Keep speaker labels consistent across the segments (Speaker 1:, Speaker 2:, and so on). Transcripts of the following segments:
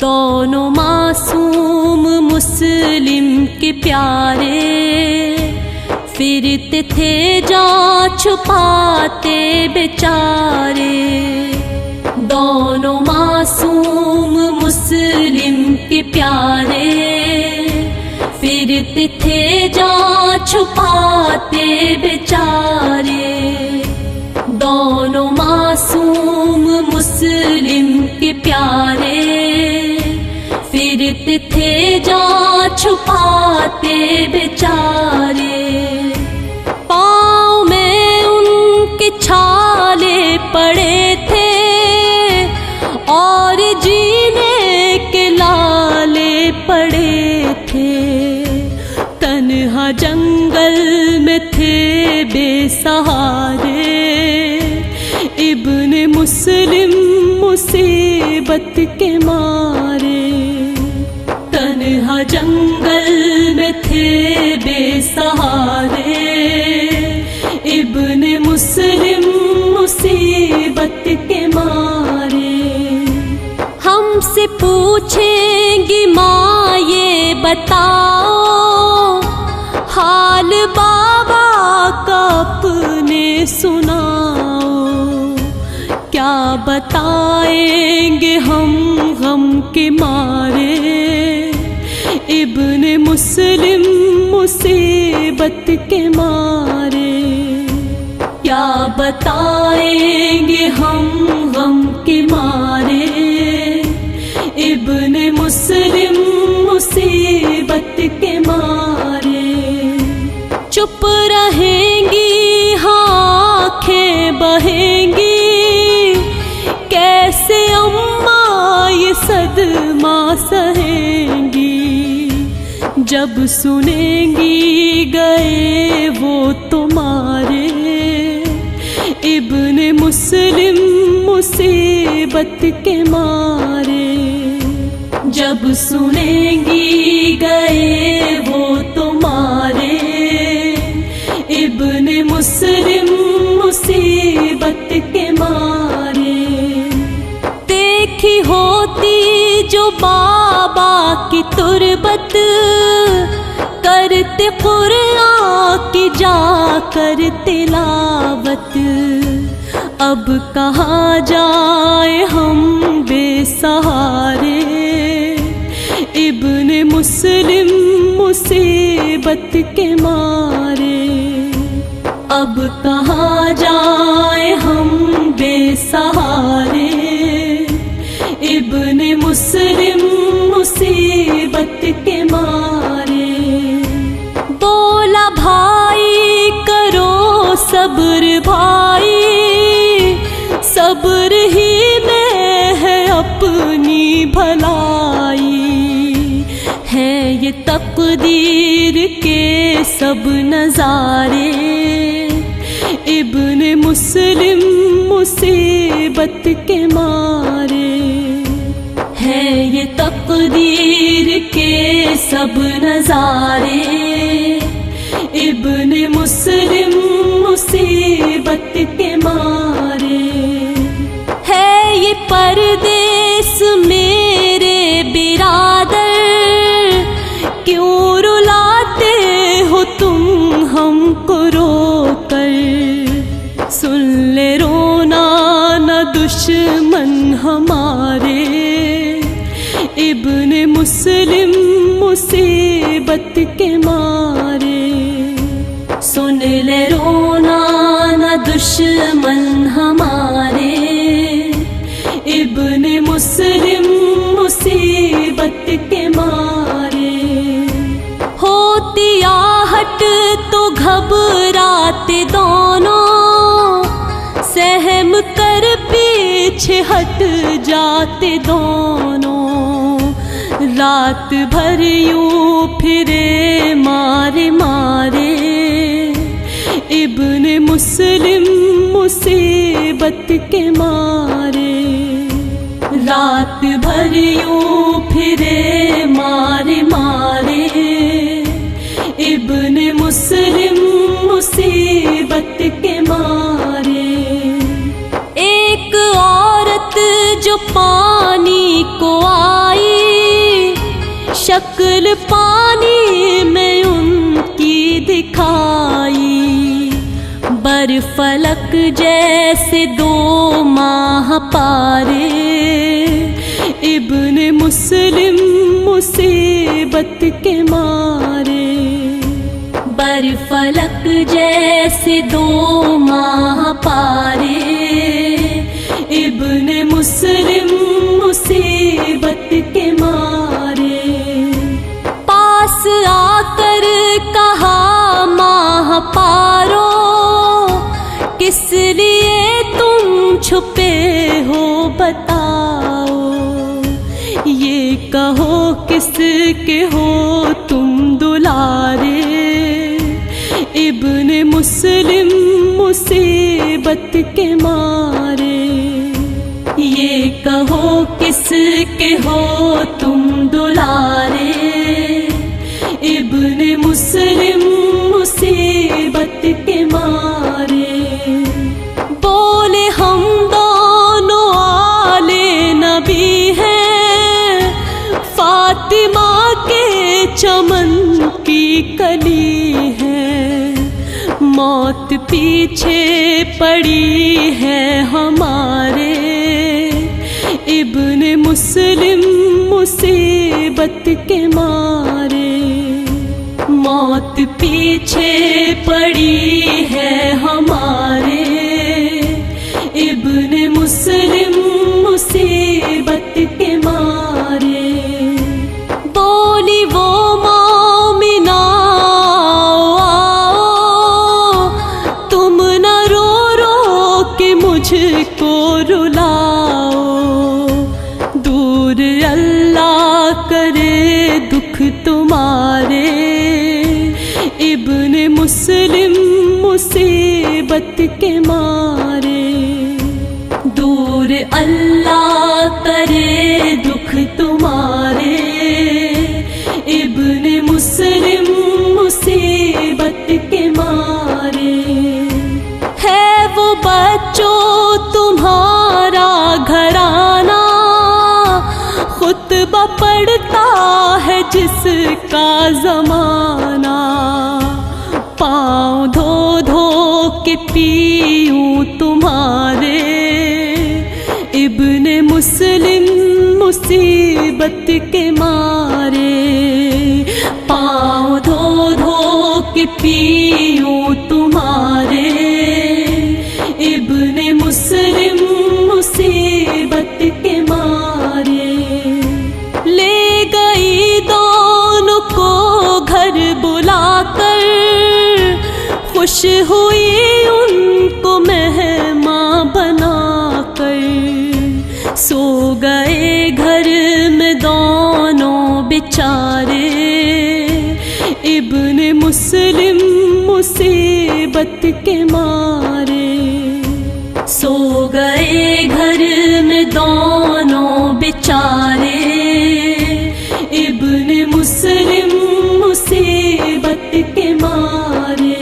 Speaker 1: دونوں معصوم مسلم کے پیارے، پھرتے تھے جان چھپاتے بیچارے۔ دونوں معصوم مسلم کے پیارے، پھرتے تھے جان چھپاتے بیچارے۔ دونوں معصوم مسلم کے پیارے، پھرتے تھے جان چھپاتے بیچارے۔ پاؤں میں ان کے چھالے پڑے تھے اور جینے کے لالے پڑے تھے۔ تنہا جنگل میں تھے بے سہارے، ابن مسلم مصیبت کے مارے۔ تنہا جنگل میں تھے بے سہارے، ابن مسلم مصیبت کے مارے۔ ہم سے پوچھیں گی ماں یہ بتاؤ، حال بابا کا اپنے سناؤ۔ کیا بتائیں گے ہم غم کے مارے، ابن مسلم مصیبت کے مارے۔ کیا بتائیں گے ہم غم کے مارے، ابن مسلم مصیبت کے مارے۔ چپ رہیں گی ہاں آنکھیں بہیں گی، کیسے اماں یہ صدمہ سہیں گی۔ جب سنیں گی گئے وہ تمہارے، ابن مسلم مصیبت کے مارے۔ جب سنیں گی گئے وہ تمہارے، ابن مسلم مصیبت کے مارے۔ دیکھی ہوتی جو بابا کی تربت، کرتے قرآن کی جا کر تلاوت۔ اب کہاں جائیں ہم بے سہارے، ابن مسلم مصیبت کے مارے۔ اب کہاں جائیں ہم بے سہارے، ابن مسلم مصیبت کے مارے۔ بولا بھائی کرو صبر بھائی، صبر ہی میں ہے اپنی بھلائی۔ ہے یہ تقدیر کے سب نظارے، ابن مسلم مصیبت کے مارے۔ ہے یہ تقدیر کے سب نظارے، ابن مسلم مصیبت کے مارے۔ ہے یہ پردیس میرے برادر، کیوں رلاتے ہو تم ہم کو رو کر۔ سن لے رونا نہ دشمن ہمارے، ابن مسلم مصیبت کے مارے۔ سن لے رونا نہ دشمن ہمارے، ابن مسلم مصیبت کے مارے۔ ہوتی آہٹ تو گھبراتے دونوں، سہم کر پیچھے ہٹ جاتے دونوں۔ رات بھر یوں پھرے مارے مارے، ابن مسلم مصیبت کے مارے۔ رات بھر یوں پھرے مارے مارے، ابن مسلم مصیبت کے مارے۔ ایک عورت جو پانی کو آئی، شکل پانی میں ان کی دکھائی، بر فلک جیسے 2 ماہ پارے، ابن مسلم مصیبت کے مارے، بر فلک جیسے 2 ماہ پارے، ابن مسلم مصیبت کے مارے۔ پاس آ کر کہا ماہ پارو، کس لیے تم چھپے ہو بتاؤ، یہ کہو کس کے ہو تم دلارے، ابن مسلم مصیبت کے مارے، یہ کہو کس کے ہو تم دلارے، ابن مسلم مصیبت کے مارے۔ بولے ہم دونوں آلے نبی ہیں، فاطمہ کے چمن کی کلی ہے، موت پیچھے پڑی ہے ہمارے، ابن مسلم مصیبت کے مارے، موت پیچھے پڑی ہے ہمارے، ابن مسلم مصیبت کے مارے۔ بولی وہ مومنہ آؤ، تم نہ رو رو کے مجھ کو رلاؤ، دور اللہ کرے دکھ تمہارے، ابن مسلم مصیبت کے مارے، دور اللہ کرے دکھ تمہارے، ابن مسلم مصیبت کے مارے۔ ہے وہ بچوں تمہارا گھرانہ، خطبہ پڑھتا ہے جس کا زمانہ، پاؤں دھو دھو کے پیوں تمہارے، ابن مسلم مصیبت کے مارے، پاؤں دھو دھو کے پیوں تمہارے، ابن مسلم مصیبت کے مارے۔ لے گئی دونوں کو گھر بلا کر، خوش ہوئی ان کو مہمان بنا کر، سو گئے گھر میں دونوں بیچارے، ابن مسلم مصیبت کے مارے، سو گئے گھر میں دونوں بیچارے، ابن مسلم مصیبت کے مارے۔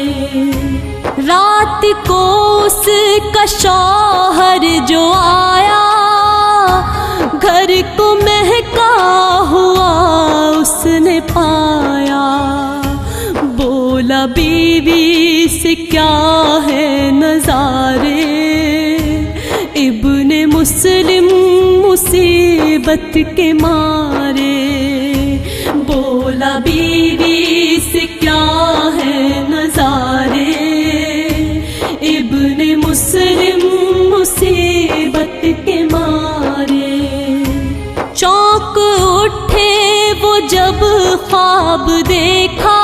Speaker 1: رات کو اس کا شوہر جو آیا، گھر کو مہکا ہوا اس نے پایا، بولا بیوی سے کیا ہے نظارے، ابن مسلم مصیبت کے مارے، بولا بیوی سے کیا ہے نظارے، ابن مسلم مصیبت کے مارے۔ چونک اٹھے وہ جب خواب دیکھا،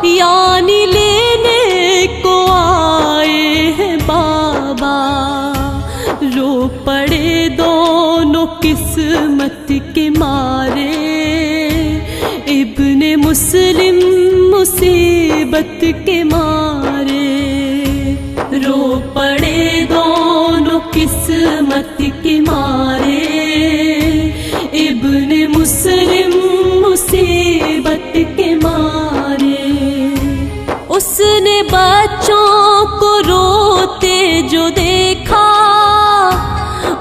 Speaker 1: یعنی لینے کو آئے ہیں بابا، رو پڑے دونوں قسمت کے مارے، ابن مسلم مصیبت کے مارے، رو پڑے دونوں قسمت کے مارے، ابن مسلم مصیبت کے مارے۔ اس نے بچوں کو روتے جو دیکھا،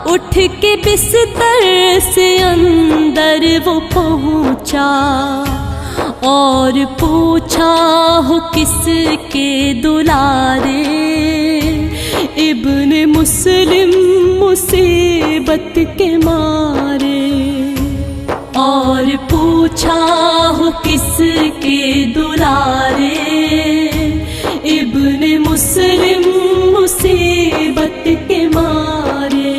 Speaker 1: اٹھ کے بستر سے اندر وہ پہنچا اور پوچھا ہو کس کے دلارے، ابن مسلم مصیبت کے مارے، اور پوچھا ہو کس کے دلارے، ابن مسلم مصیبت کے مارے۔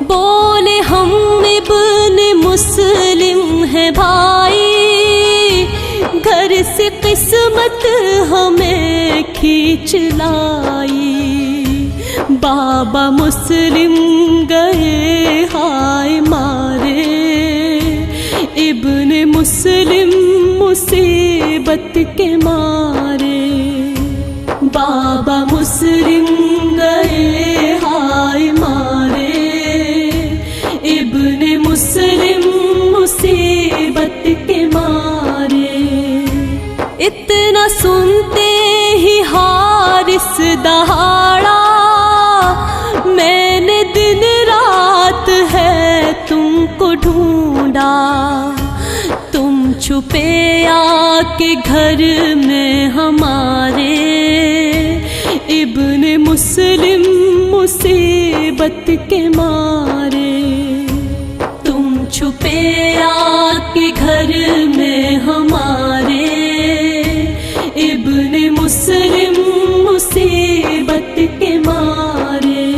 Speaker 1: بولے ہم ابن مسلم ہیں بھائی، گھر سے قسمت ہمیں کھینچ لائی، بابا مسلم گئے ہائے مارے، ابن مسلم مصیبت کے مارے، بابا مسلم گئے ہائے مارے، ابن مسلم مصیبت کے مارے۔ اتنا سنتے ہی حارث دہاڑا، میں نے دن رات ہے تم کو ڈھونڈا، تم چھپے آ کے گھر میں ہمارے، ابن مسلم مصیبت کے مارے، تم چھپے آ کے گھر میں ہمارے، ابن مسلم مصیبت کے مارے۔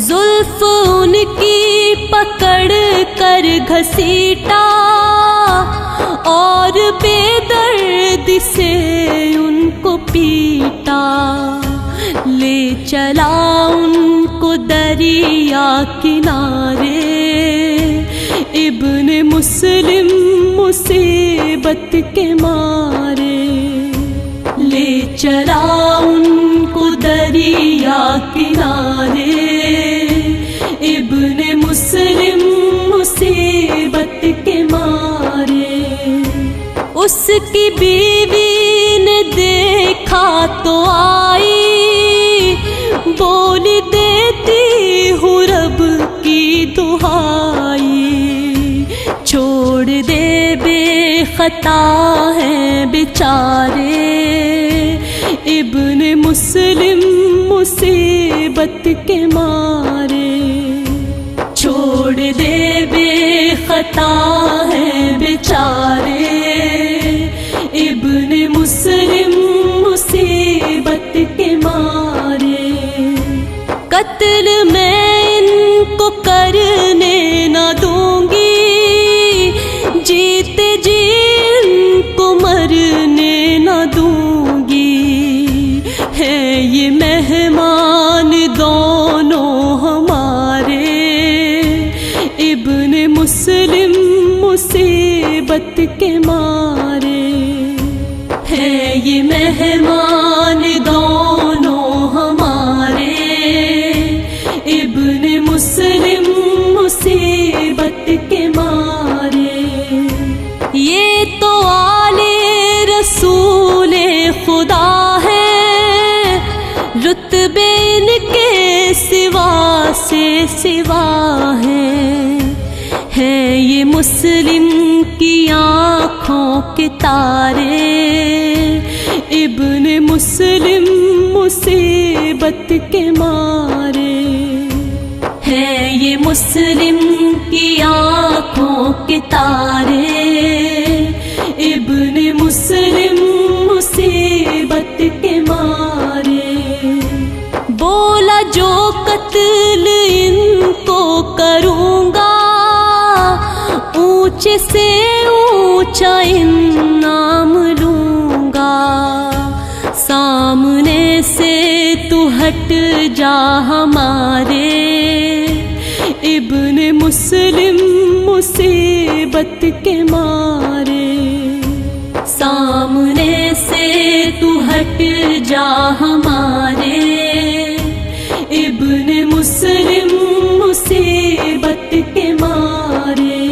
Speaker 1: زلف ان کی پکڑ کر گھسیٹا اور بے درد سے ان کو پیٹا، لے چلا ان کو دریا کنارے، ابن مسلم مصیبت کے مارے، لے چلا ان کو دریا کنارے، ابن مسلم مصیبت کے مارے۔ اس کی بیوی نے دیکھا تو آئی، بولی دیتی ہوں رب کی دہائی، چھوڑ دے بے خطا ہیں بیچارے، ابن مسلم مصیبت کے مارے، چھوڑ دے بے خطا ہیں بیچارے، ابن مسلم مصیبت کے مارے۔ قتل میں ان کو کرنے نہ دوں گی، جیتے جی ان کو مرنے نہ دوں گی، ہے یہ مہمان دونوں ہمارے، ابن مسلم مصیبت کے مارے، ہے یہ مہمان دونوں ہمارے، ابن مسلم مصیبت کے مارے۔ یہ تو آل رسول خدا ہے، رتبے ان کے سوا سے سوا ہے یہ مسلم کی آنکھوں کے تارے، ابن مسلم مصیبت کے مارے، ہے یہ مسلم کی آنکھوں کے تارے، ابن مسلم مصیبت کے مارے۔ بولا جو قتل ان کو کروں گا، اونچے سے اونچا انعام لوں گا، سامنے سے تو ہٹ جا ہمارے، ابن مسلم مصیبت کے مارے، سامنے سے تو ہٹ جا ہمارے، ابن مسلم مصیبت کے مارے۔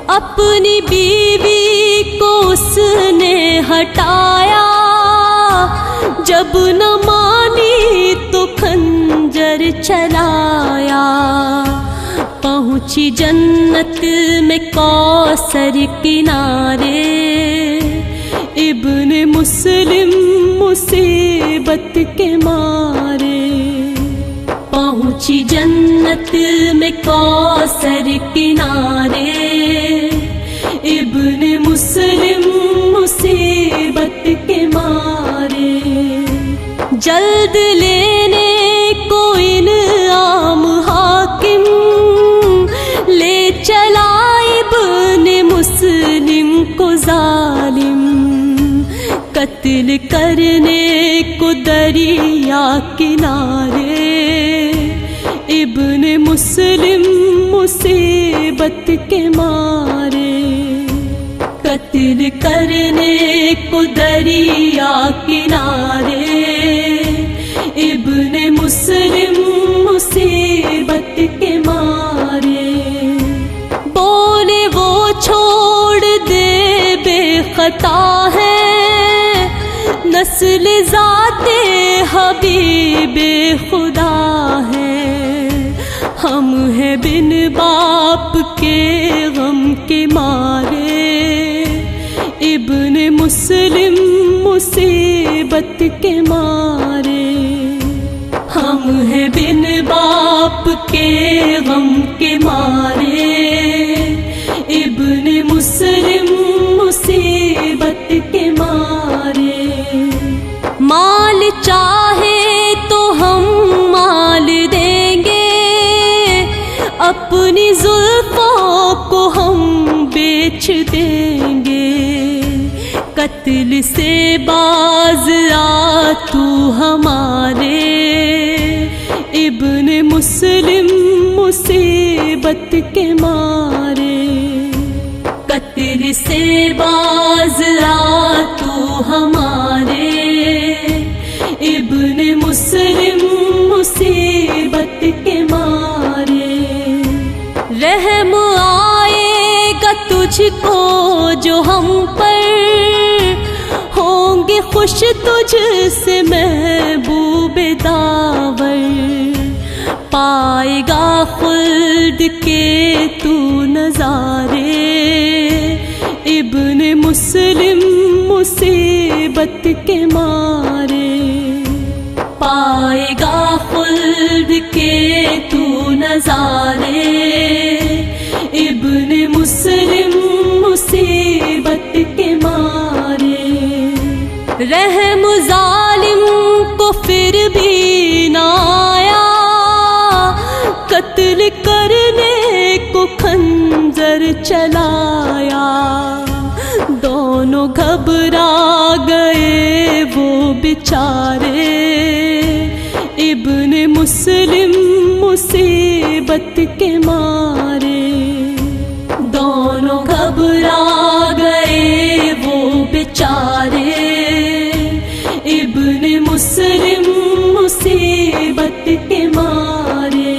Speaker 1: اپنی بیوی کو اس نے ہٹایا، جب نہ مانی تو خنجر چلایا، پہنچی جنت میں کوثر کنارے، ابن مسلم مصیبت کے مارے، پہنچی جنت میں کوثر کنارے، ابن مسلم مصیبت کے مارے، جلد لینے کو انعام حاکم لے چلا ابن مسلم کو ظالم، قتل کرنے کو دریا کنارے، ابن مسلم مصیبت کے مارے، قتل کرنے کو دریا کنارے، ابن مسلم مصیبت کے مارے، بولے وہ چھوڑ دے بے خطا ہے، نسل ذات حبیب خدا ہے، ہم ہیں بن باپ کے غم کے مارے، ابن مسلم مصیبت کے مارے، ہم ہیں بن باپ کے غم کے مارے، ابن مسلم مصیبت کے مارے، مال چاہے تو ہم مال دیں گے، اپنی زلفوں کو ہم بیچ دیں گے، قتل سے باز آ تو ہمارے، ابن مسلم مصیبت کے مارے، قتل سے باز آ تو ہمارے، ابن مسلم مصیبت کے مارے، رحم آئے گا تجھ کو جو ہم پر، ہوں گے خوش تجھ سے محبوب داور، پائے گا خلد کے تو نظارے، ابن مسلم مصیبت کے مارے، پائے گا خلد کے تو نظارے، ابن مسلم مصیبت کے مارے، رحم ظالم کو پھر بھی نہ آیا، قتل کرنے کو خنجر چلایا، دونوں گھبرا گئے وہ بیچارے، ابن مسلم مصیبت کے مارے، دونوں گھبرا گئے وہ بیچارے، ابن مسلم مصیبت کے مارے،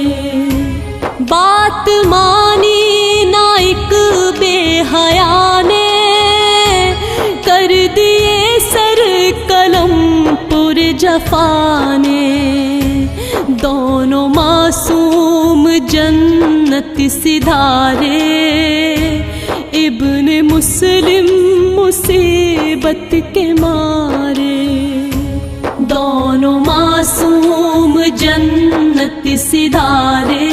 Speaker 1: بات مانی نہ ایک بے حیا نے، کر دیے سر قلم پر جفا نے، دونوں معصوم جنت سدھارے، ابن مسلم مصیبت کے مارے، دونوں معصوم جنت سدھارے،